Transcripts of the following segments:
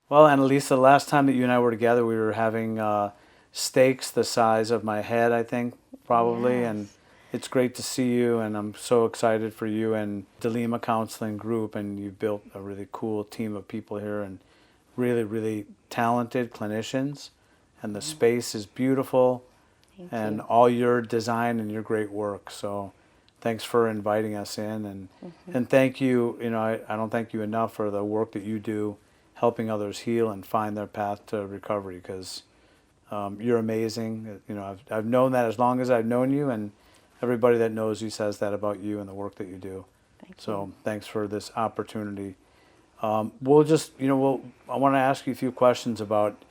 Well, Annalisa, the last time that you and I were together, we were having steaks the size of my head, I think, probably. And Yes. it's great to see you, and I'm so excited for you and Delima Counseling Group. And you've built a really cool team of people here and really, really talented clinicians. And the space is beautiful, Thank and you. all your design and your great work. So thanks for inviting us in, and thank you. I don't thank you enough for the work that you do helping others heal and find their path to recovery, because you're amazing. I've known that as long as I've known you, and everybody that knows you says that about you and the work that you do. Thank you. So thanks for this opportunity. We'll just, I want to ask you a few questions about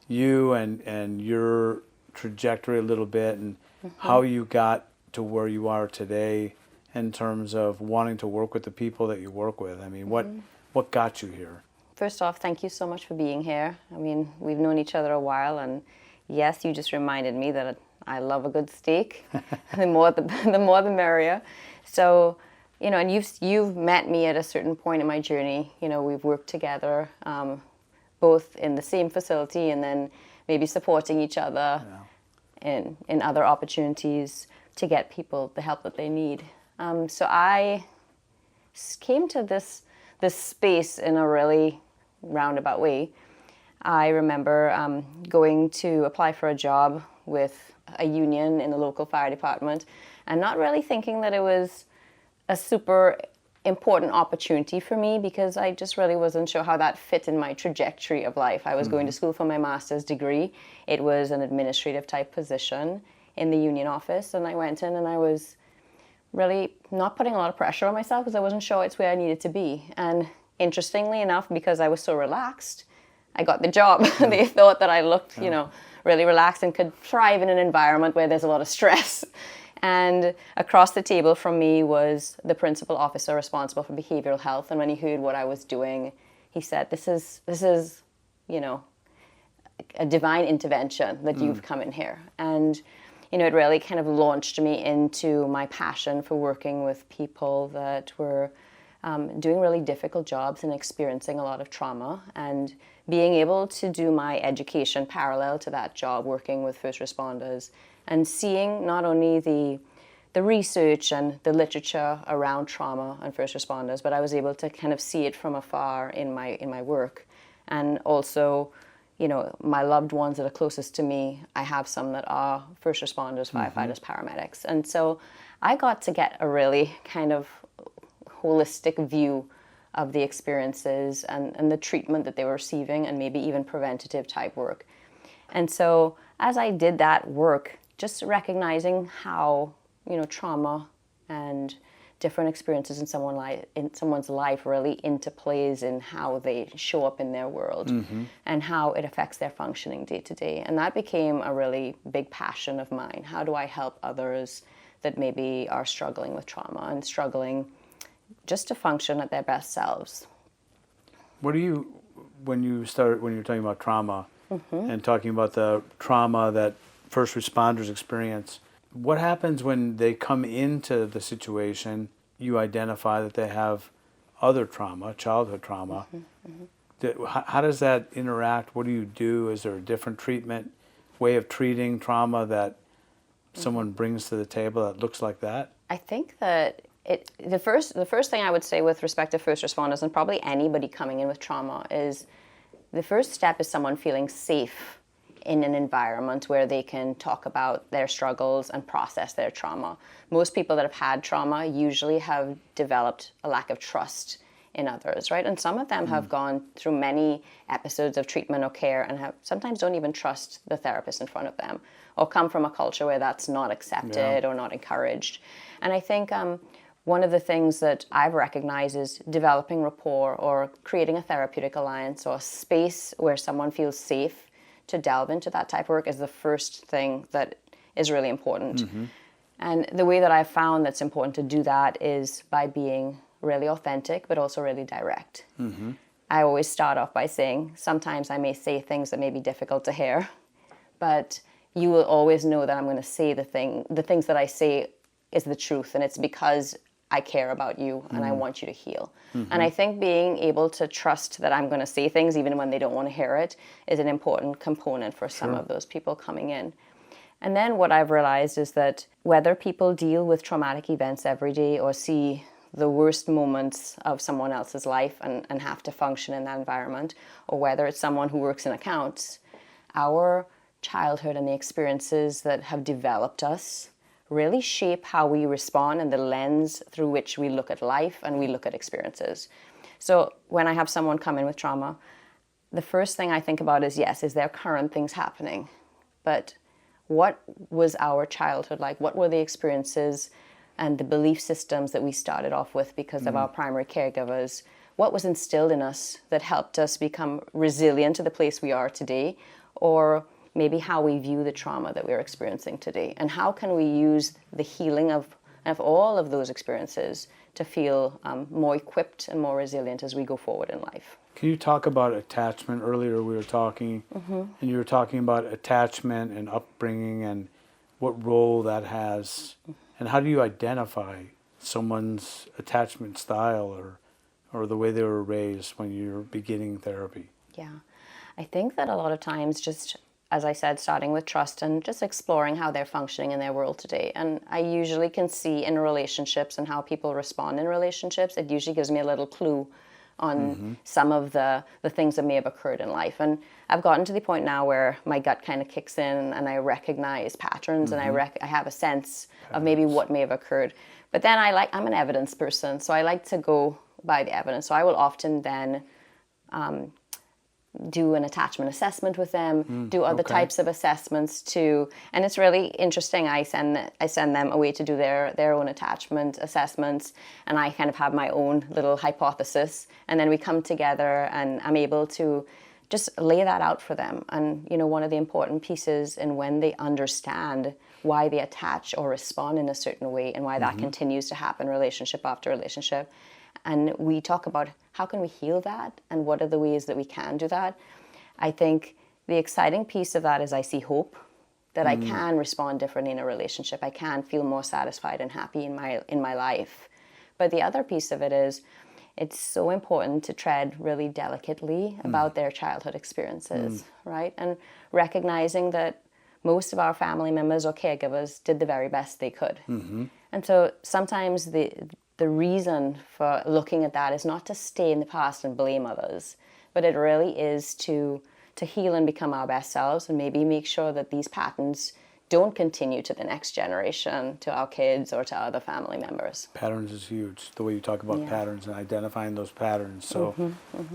you and your trajectory a little bit, and how you got to where you are today in terms of wanting to work with the people that you work with. I mean, what got you here? First off, thank you so much for being here. I mean, we've known each other a while, and yes, you just reminded me that I love a good steak. The more the merrier. So, and you've met me at a certain point in my journey. We've worked together, both in the same facility, and then maybe supporting each other in other opportunities to get people the help that they need. So I came to this space in a really roundabout way. I remember going to apply for a job with a union in the local fire department, and not really thinking that it was a super important opportunity for me, because I just really wasn't sure how that fit in my trajectory of life. I was going to school for my master's degree. It was an administrative type position in the union office, and I went in and I was really not putting a lot of pressure on myself because I wasn't sure it's where I needed to be. And interestingly enough, because I was so relaxed, I got the job. They thought that I looked, really relaxed and could thrive in an environment where there's a lot of stress. And across the table from me was the principal officer responsible for behavioral health. And when he heard what I was doing, he said, this is, a divine intervention that you've come in here. And, it really kind of launched me into my passion for working with people that were doing really difficult jobs and experiencing a lot of trauma, and being able to do my education parallel to that job, working with first responders, and seeing not only the research and the literature around trauma and first responders, but I was able to kind of see it from afar in my work. And also, my loved ones that are closest to me, I have some that are first responders, firefighters, paramedics. And so I got to get a really kind of holistic view of the experiences and the treatment that they were receiving, and maybe even preventative type work. And so as I did that work, just recognizing how, trauma and different experiences in someone's life really interplays in how they show up in their world, and how it affects their functioning day to day. And that became a really big passion of mine. How do I help others that maybe are struggling with trauma and struggling just to function at their best selves? When you're talking about trauma and talking about the trauma that first responders experience, what happens when they come into the situation, you identify that they have other trauma, childhood trauma? How does that interact? What do you do? Is there a different treatment, way of treating trauma that someone brings to the table that looks like that? I think that the first thing I would say with respect to first responders, and probably anybody coming in with trauma, is the first step is someone feeling safe in an environment where they can talk about their struggles and process their trauma. Most people that have had trauma usually have developed a lack of trust in others, right? And some of them have gone through many episodes of treatment or care and sometimes don't even trust the therapist in front of them, or come from a culture where that's not accepted or not encouraged. And I think one of the things that I've recognized is developing rapport, or creating a therapeutic alliance or a space where someone feels safe to delve into that type of work is the first thing that is really important. And the way that I've found that's important to do that is by being really authentic, but also really direct. I always start off by saying, sometimes I may say things that may be difficult to hear, but you will always know that I'm going to say the things that I say is the truth. And it's because I care about you and I want you to heal. And I think being able to trust that I'm going to say things even when they don't want to hear it is an important component for some of those people coming in. And then what I've realized is that whether people deal with traumatic events every day or see the worst moments of someone else's life and have to function in that environment, or whether it's someone who works in accounts, our childhood and the experiences that have developed us really shape how we respond and the lens through which we look at life and we look at experiences. So when I have someone come in with trauma, the first thing I think about is, yes, is there current things happening? But what was our childhood like? What were the experiences and the belief systems that we started off with because of our primary caregivers? What was instilled in us that helped us become resilient to the place we are today? Or maybe how we view the trauma that we're experiencing today, and how can we use the healing of all of those experiences to feel more equipped and more resilient as we go forward in life. Can you talk about attachment? Earlier we were talking, and you were talking about attachment and upbringing and what role that has, and how do you identify someone's attachment style or the way they were raised when you're beginning therapy? Yeah, I think that a lot of times, just as I said, starting with trust and just exploring how they're functioning in their world today. And I usually can see in relationships and how people respond in relationships, it usually gives me a little clue on some of the things that may have occurred in life. And I've gotten to the point now where my gut kind of kicks in and I recognize patterns and I have a sense of maybe what may have occurred. But then I'm an evidence person, so I like to go by the evidence. So I will often then do an attachment assessment with them, do other types of assessments too. And it's really interesting. I send them away to do their own attachment assessments, and I kind of have my own little hypothesis. And then we come together and I'm able to just lay that out for them. And, you know, one of the important pieces in when they understand why they attach or respond in a certain way and why that continues to happen relationship after relationship. And we talk about how can we heal that and what are the ways that we can do that. I think the exciting piece of that is I see hope, that I can respond differently in a relationship. I can feel more satisfied and happy in my life. But the other piece of it is it's so important to tread really delicately about their childhood experiences, right? And recognizing that most of our family members or caregivers did the very best they could. And so sometimes the reason for looking at that is not to stay in the past and blame others, but it really is to heal and become our best selves and maybe make sure that these patterns don't continue to the next generation, to our kids or to other family members. Patterns is huge, the way you talk about patterns and identifying those patterns. So,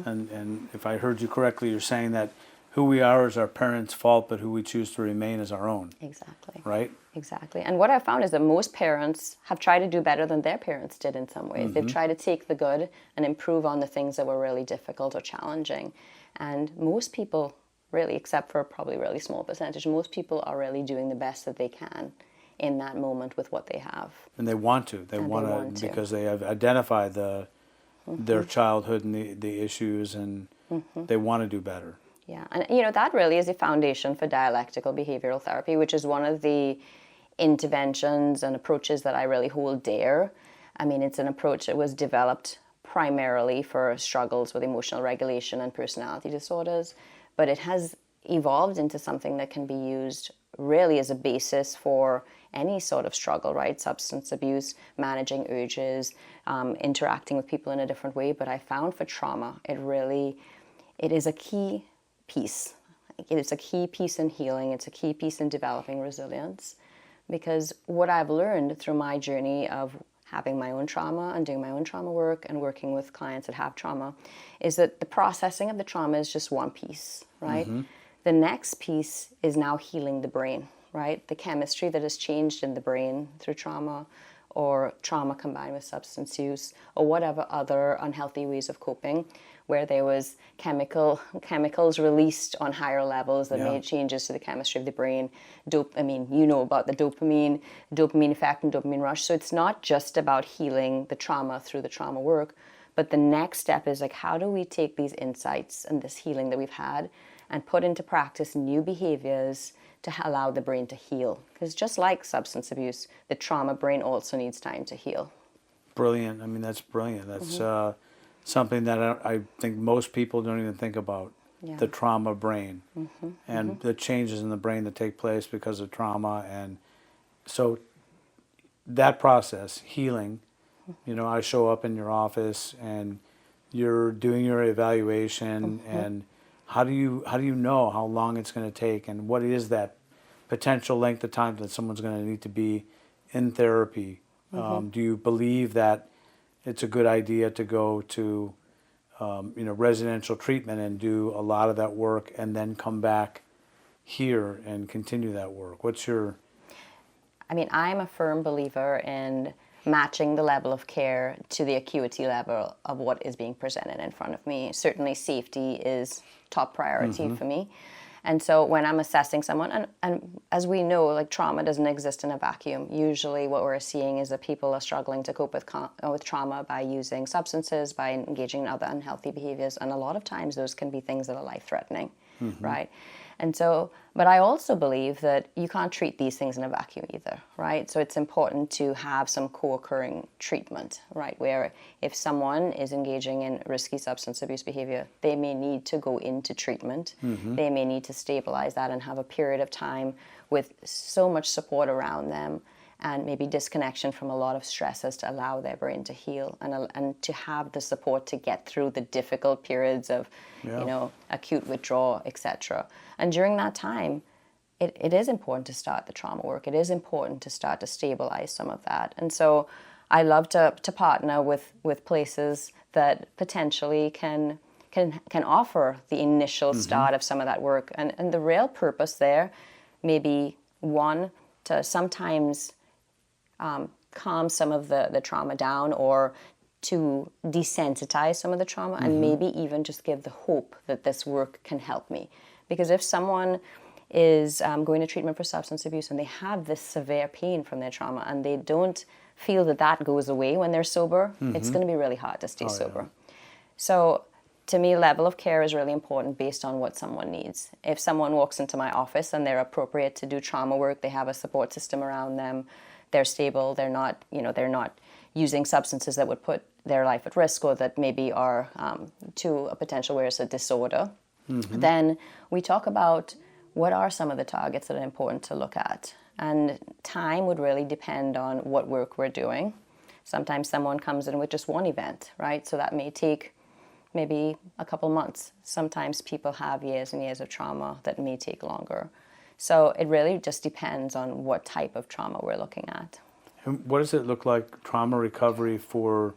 and if I heard you correctly, you're saying that who we are is our parents' fault, but who we choose to remain is our own. Exactly. Right? Exactly. And what I've found is that most parents have tried to do better than their parents did in some ways. They've tried to take the good and improve on the things that were really difficult or challenging. And most people, really, except for probably a really small percentage, most people are really doing the best that they can in that moment with what they have. And they want to. They want to because they have identified their childhood and the issues, and they want to do better. Yeah, and you know, that really is the foundation for dialectical behavioral therapy, which is one of the interventions and approaches that I really hold dear. I mean, it's an approach that was developed primarily for struggles with emotional regulation and personality disorders, but it has evolved into something that can be used really as a basis for any sort of struggle, right? Substance abuse, managing urges, interacting with people in a different way. But I found for trauma, it is a key piece. It's a key piece in healing. It's a key piece in developing resilience. Because what I've learned through my journey of having my own trauma and doing my own trauma work and working with clients that have trauma is that the processing of the trauma is just one piece, right? The next piece is now healing the brain, right? The chemistry that has changed in the brain through trauma, or trauma combined with substance use, or whatever other unhealthy ways of coping, where there was chemicals released on higher levels that made changes to the chemistry of the brain. You know about the dopamine effect and dopamine rush. So it's not just about healing the trauma through the trauma work, but the next step is like, how do we take these insights and this healing that we've had and put into practice new behaviors to allow the brain to heal? Because just like substance abuse, the trauma brain also needs time to heal. brilliant. I mean, that's brilliant. That's something that I think most people don't even think about. Yeah. The trauma brain and the changes in the brain that take place because of trauma. And so that process, healing, you know, I show up in your office and you're doing your evaluation and how do you know how long it's going to take and what is that potential length of time that someone's going to need to be in therapy? Do you believe that it's a good idea to go to residential treatment and do a lot of that work and then come back here and continue that work? What's your... I mean, I'm a firm believer in matching the level of care to the acuity level of what is being presented in front of me. Certainly safety is top priority for me. And so when I'm assessing someone, and as we know, like trauma doesn't exist in a vacuum. Usually what we're seeing is that people are struggling to cope with trauma by using substances, by engaging in other unhealthy behaviors. And a lot of times those can be things that are life-threatening, right? And so, but I also believe that you can't treat these things in a vacuum either, right? So it's important to have some co-occurring treatment, right? Where if someone is engaging in risky substance abuse behavior, they may need to go into treatment. They may need to stabilize that and have a period of time with so much support around them and maybe disconnection from a lot of stresses to allow their brain to heal and to have the support to get through the difficult periods of, acute withdrawal, etc. And during that time, it is important to start the trauma work. It is important to start to stabilize some of that. And so I love to partner with places that potentially can offer the initial start of some of that work. And the real purpose there may be, one, to sometimes calm some of the trauma down or to desensitize some of the trauma and maybe even just give the hope that this work can help me. Because if someone is going to treatment for substance abuse and they have this severe pain from their trauma and they don't feel that goes away when they're sober, it's going to be really hard to stay sober. So to me, level of care is really important based on what someone needs. If someone walks into my office and they're appropriate to do trauma work, they have a support system around them, they're stable, they're not using substances that would put their life at risk or that maybe are to a potential where it's a disorder, then we talk about what are some of the targets that are important to look at. And time would really depend on what work we're doing. Sometimes someone comes in with just one event, right? So that may take maybe a couple months. Sometimes people have years and years of trauma that may take longer. So it really just depends on what type of trauma we're looking at. And what does it look like, trauma recovery for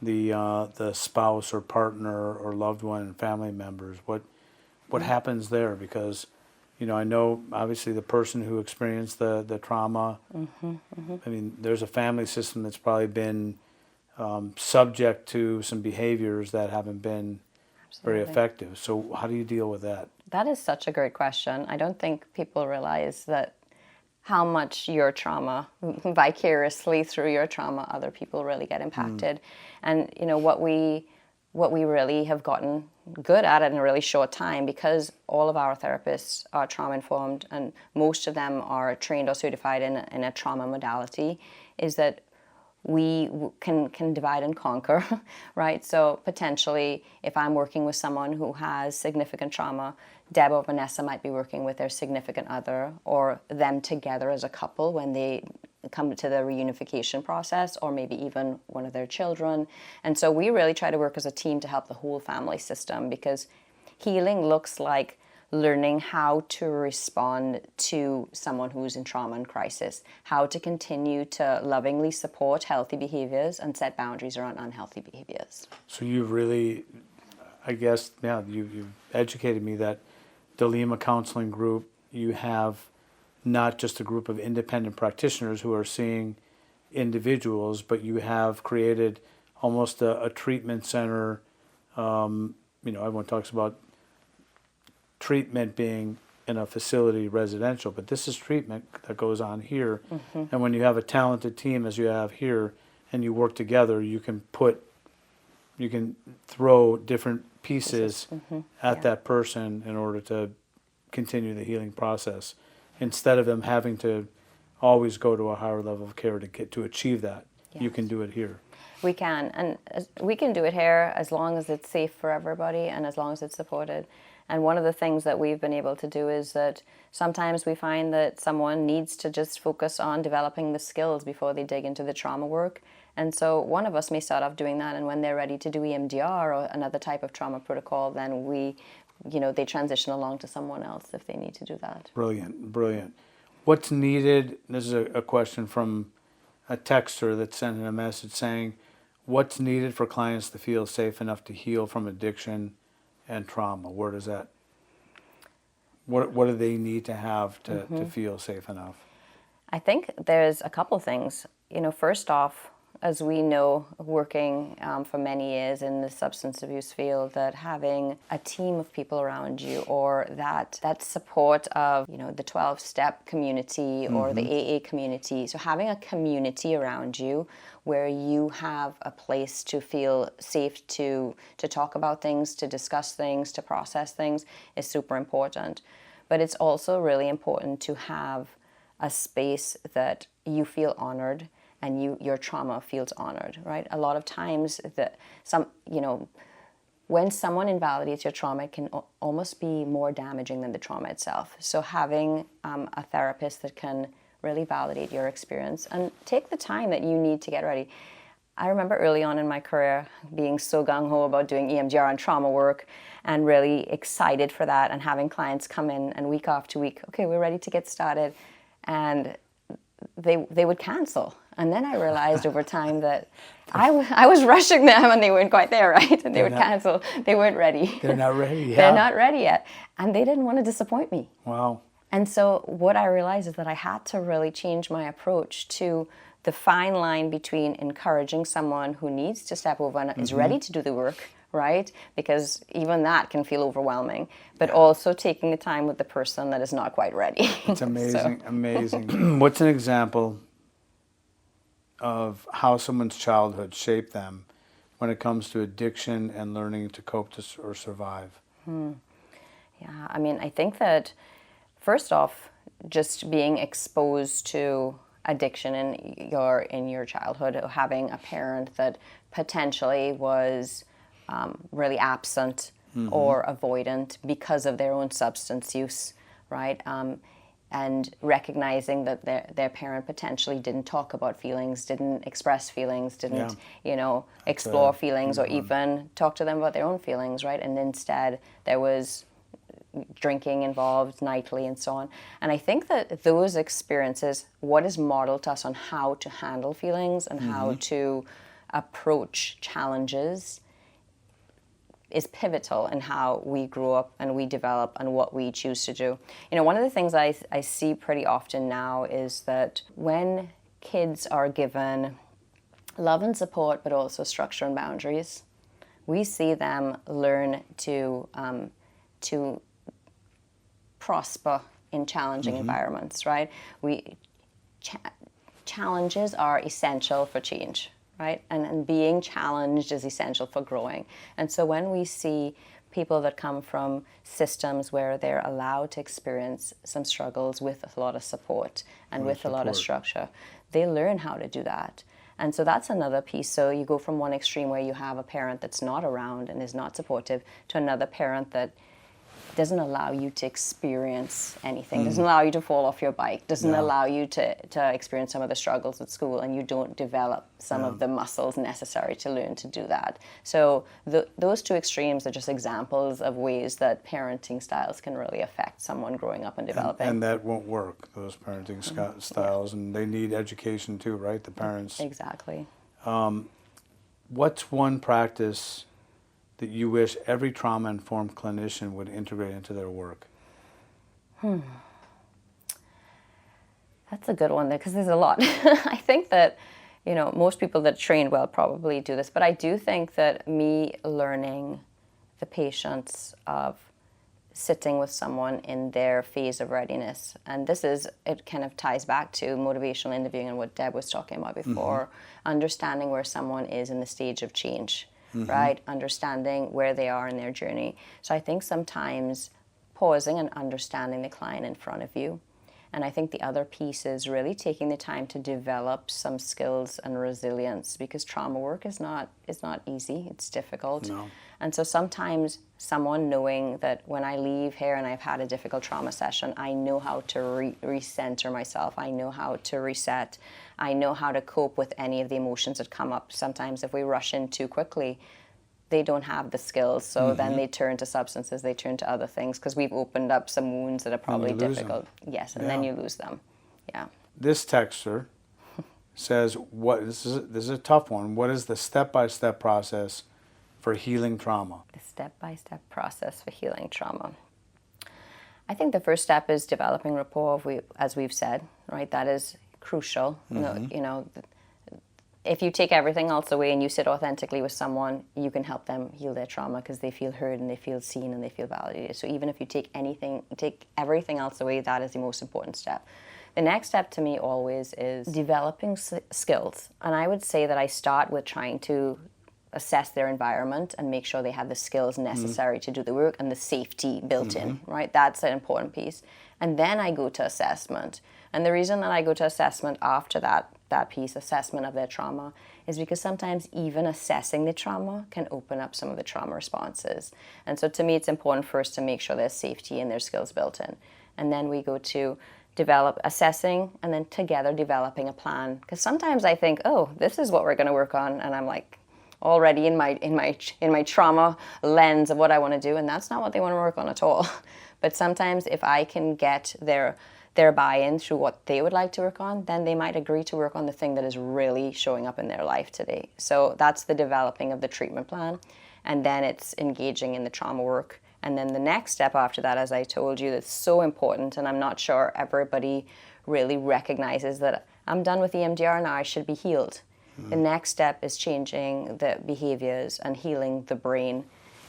the spouse or partner or loved one and family members? What happens there? Because, I know obviously the person who experienced the trauma, I mean, there's a family system that's probably been subject to some behaviors that haven't been very effective. So how do you deal with that? That is such a great question. I don't think people realize that how much your trauma, vicariously through your trauma, other people really get impacted. And what we really have gotten good at in a really short time, because all of our therapists are trauma informed and most of them are trained or certified in a trauma modality, is that we can divide and conquer, right? So potentially, if I'm working with someone who has significant trauma, Deb or Vanessa might be working with their significant other or them together as a couple when they come to the reunification process, or maybe even one of their children. And so we really try to work as a team to help the whole family system, because healing looks like learning how to respond to someone who's in trauma and crisis, how to continue to lovingly support healthy behaviors and set boundaries around unhealthy behaviors. So you've really, I guess, you've educated me that the Lima Counseling Group, you have not just a group of independent practitioners who are seeing individuals, but you have created almost a treatment center. Everyone talks about treatment being in a facility residential, but this is treatment that goes on here. And when you have a talented team as you have here and you work together, you can throw different pieces at that person in order to continue the healing process, instead of them having to always go to a higher level of care to achieve that. You can do it here. We can, and we can do it here as long as it's safe for everybody and as long as it's supported. And one of the things that we've been able to do is that sometimes we find that someone needs to just focus on developing the skills before they dig into the trauma work. And so one of us may start off doing that, and when they're ready to do EMDR or another type of trauma protocol, then they transition along to someone else if they need to do that. Brilliant, brilliant. What's needed, this is a question from a texter that sent in a message saying, what's needed for clients to feel safe enough to heal from addiction and trauma? Where does that, what do they need to have to feel safe enough? I think there's a couple things. First off, as we know, working for many years in the substance abuse field, that having a team of people around you, or that support of, the 12-step community or the AA community. So having a community around you where you have a place to feel safe to talk about things, to discuss things, to process things is super important. But it's also really important to have a space that you feel honored and your trauma feels honored, right? A lot of times when someone invalidates your trauma, it can almost be more damaging than the trauma itself. So having a therapist that can really validate your experience and take the time that you need to get ready. I remember early on in my career being so gung-ho about doing EMDR and trauma work and really excited for that, and having clients come in and week after week, okay, we're ready to get started, and they would cancel. And then I realized over time that I was rushing them and they weren't quite there, right? And they would cancel. They weren't ready. They're not ready, yeah. They're not ready yet. And they didn't want to disappoint me. Wow. And so what I realized is that I had to really change my approach to the fine line between encouraging someone who needs to step over and is ready to do the work, right? Because even that can feel overwhelming, but also taking the time with the person that is not quite ready. It's amazing, amazing. What's an example of how someone's childhood shaped them when it comes to addiction and learning to cope or survive? Yeah, I think that first off, just being exposed to addiction in your childhood, having a parent that potentially was really absent or avoidant because of their own substance use, right? And recognizing that their parent potentially didn't talk about feelings, didn't express feelings, didn't explore feelings, or even talk to them about their own feelings, right? And instead there was drinking involved nightly and so on. And I think that those experiences, what is modeled to us on how to handle feelings and how to approach challenges, is pivotal in how we grow up and we develop and what we choose to do. One of the things I see pretty often now is that when kids are given love and support, but also structure and boundaries, we see them learn to prosper in challenging environments, right? Challenges are essential for change, right? And being challenged is essential for growing. And so when we see people that come from systems where they're allowed to experience some struggles with a lot of support and with a lot of structure, they learn how to do that. And so that's another piece. So you go from one extreme where you have a parent that's not around and is not supportive to another parent that doesn't allow you to experience anything, doesn't allow you to fall off your bike, doesn't allow you to experience some of the struggles at school, and you don't develop some of the muscles necessary to learn to do that. So those two extremes are just examples of ways that parenting styles can really affect someone growing up and developing. And that won't work, those parenting styles, and they need education too, right, the parents? Exactly. What's one practice that you wish every trauma-informed clinician would integrate into their work? That's a good one there, because there's a lot. I think that, most people that train well probably do this, but I do think that me learning the patience of sitting with someone in their phase of readiness, and it kind of ties back to motivational interviewing and what Deb was talking about before, understanding where someone is in the stage of change. Right? Understanding where they are in their journey. So I think sometimes pausing and understanding the client in front of you And I think the other piece is really taking the time to develop some skills and resilience, because trauma work is not easy. It's difficult. No. And so sometimes someone knowing that when I leave here and I've had a difficult trauma session, I know how to recenter myself. I know how to reset. I know how to cope with any of the emotions that come up. Sometimes if we rush in too quickly, they don't have the skills, so then they turn to substances, they turn to other things, because we've opened up some wounds that are probably difficult. Yes, and then you lose them. Yeah. This texter says, this is a tough one. What is the step-by-step process for healing trauma? The step-by-step process for healing trauma. I think the first step is developing rapport, as we've said, right? That is crucial. You know, if you take everything else away and you sit authentically with someone, you can help them heal their trauma, because they feel heard and they feel seen and they feel validated. So even if you take everything else away, that is the most important step. The next step to me always is developing skills. And I would say that I start with trying to assess their environment and make sure they have the skills necessary to do the work and the safety built in, right? That's an important piece. And then I go to assessment. And the reason that I go to assessment after that piece, assessment of their trauma, is because sometimes even assessing the trauma can open up some of the trauma responses. And so to me, it's important first to make sure there's safety and there's skills built in. And then we go to assessing, and then together developing a plan. Because sometimes I think, oh, this is what we're going to work on, and I'm like already in my trauma lens of what I want to do, and that's not what they want to work on at all. But sometimes if I can get their buy-in through what they would like to work on, then they might agree to work on the thing that is really showing up in their life today. So that's the developing of the treatment plan, and then it's engaging in the trauma work. And then the next step after that, as I told you, that's so important, and I'm not sure everybody really recognizes that I'm done with EMDR now, I should be healed. The next step is changing the behaviors and healing the brain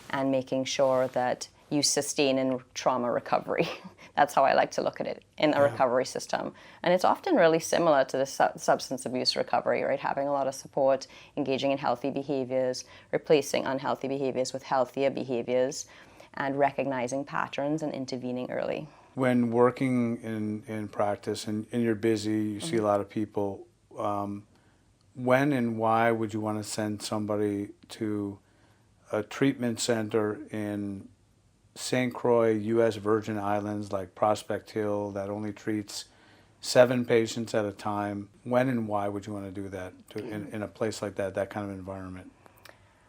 and making sure that you sustain in trauma recovery. That's how I like to look at it, in a recovery system. And it's often really similar to the substance abuse recovery, right? Having a lot of support, engaging in healthy behaviors, replacing unhealthy behaviors with healthier behaviors, and recognizing patterns and intervening early. When working in practice and you're busy, you see a lot of people, when and why would you want to send somebody to a treatment center in St. Croix, U.S. Virgin Islands, like Prospect Hill, that only treats 7 patients at a time? When and why would you want to do that in a place like that kind of environment?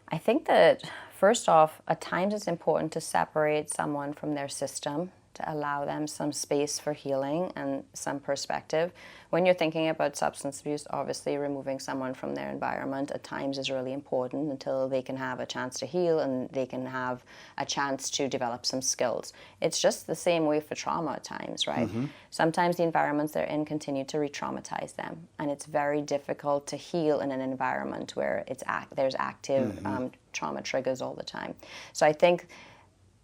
I think that, first off, at times it's important to separate someone from their system, to allow them some space for healing and some perspective. When you're thinking about substance abuse, obviously removing someone from their environment at times is really important until they can have a chance to heal and they can have a chance to develop some skills. It's just the same way for trauma at times, right? Sometimes the environments they're in continue to re-traumatize them, and it's very difficult to heal in an environment where there's active trauma triggers all the time. So I think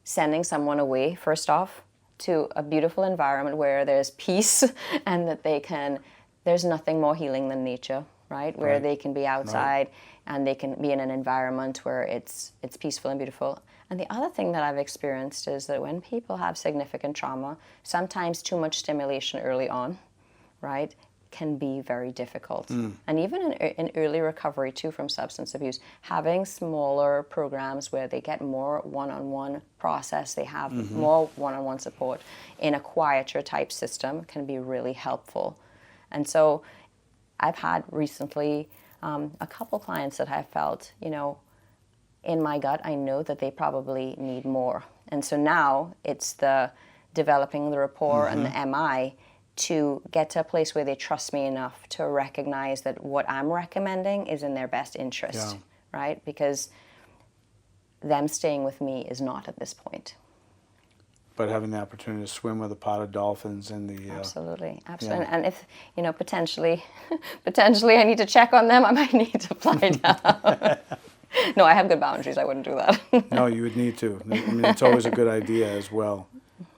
sending someone away, first off, to a beautiful environment where there's peace and that there's nothing more healing than nature, right? Where they can be outside and they can be in an environment where it's peaceful and beautiful. And the other thing that I've experienced is that when people have significant trauma, sometimes too much stimulation early on, right, can be very difficult. And even in early recovery too from substance abuse, having smaller programs where they get more one-on-one process, they have more one-on-one support in a quieter type system can be really helpful. And so I've had recently a couple clients that have felt, in my gut, I know that they probably need more. And so now it's the developing the rapport and the MI to get to a place where they trust me enough to recognize that what I'm recommending is in their best interest, right? Because them staying with me is not at this point. But having the opportunity to swim with a pot of dolphins in the... Absolutely. And if, potentially I need to check on them, I might need to fly down. No, I have good boundaries. I wouldn't do that. No, you would need to. I mean, it's always a good idea as well.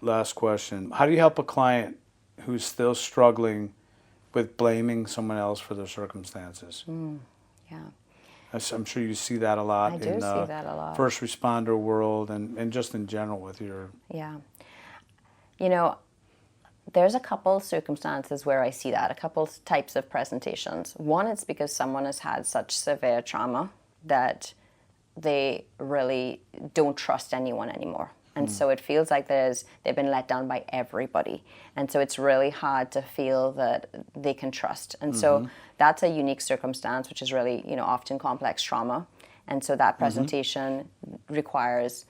Last question. How do you help a client who's still struggling with blaming someone else for their circumstances? Yeah. I'm sure you see that a lot I do in see that a lot. First responder world and just in general with your... Yeah. there's a couple circumstances where I see that, a couple types of presentations. One, it's because someone has had such severe trauma that they really don't trust anyone anymore. And so it feels like they've been let down by everybody. And so it's really hard to feel that they can trust. And so that's a unique circumstance, which is really, often complex trauma. And so that presentation requires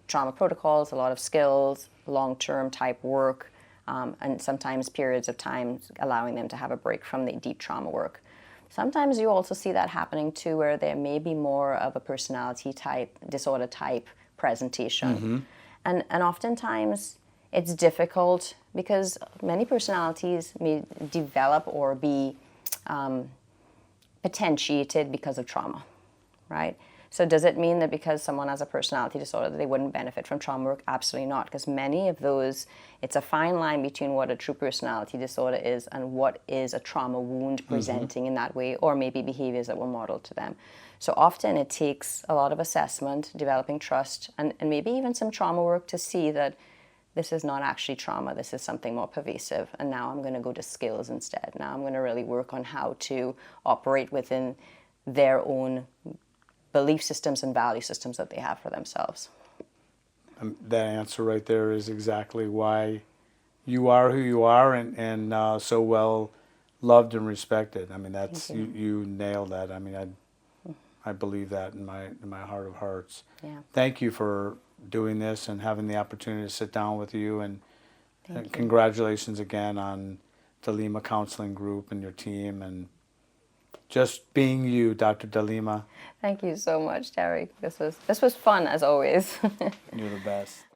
trauma protocols, a lot of skills, long-term type work, and sometimes periods of time allowing them to have a break from the deep trauma work. Sometimes you also see that happening too, where there may be more of a personality type, disorder type presentation. And oftentimes it's difficult because many personalities may develop or be potentiated because of trauma, right? So does it mean that because someone has a personality disorder that they wouldn't benefit from trauma work? Absolutely not, because many of those, it's a fine line between what a true personality disorder is and what is a trauma wound presenting in that way, or maybe behaviors that were modeled to them. So often it takes a lot of assessment, developing trust, and maybe even some trauma work to see that this is not actually trauma, this is something more pervasive, and now I'm going to go to skills instead. Now I'm going to really work on how to operate within their own belief systems and value systems that they have for themselves. That answer right there is exactly why you are who you are and so well loved and respected. I mean, that's you nailed that. I mean, I believe that in my heart of hearts. Yeah. Thank you for doing this and having the opportunity to sit down with you, and congratulations again on the Lima Counseling Group and your team, and just being you, Dr. DeLima. Thank you so much, Terry. This was fun as always. You're the best.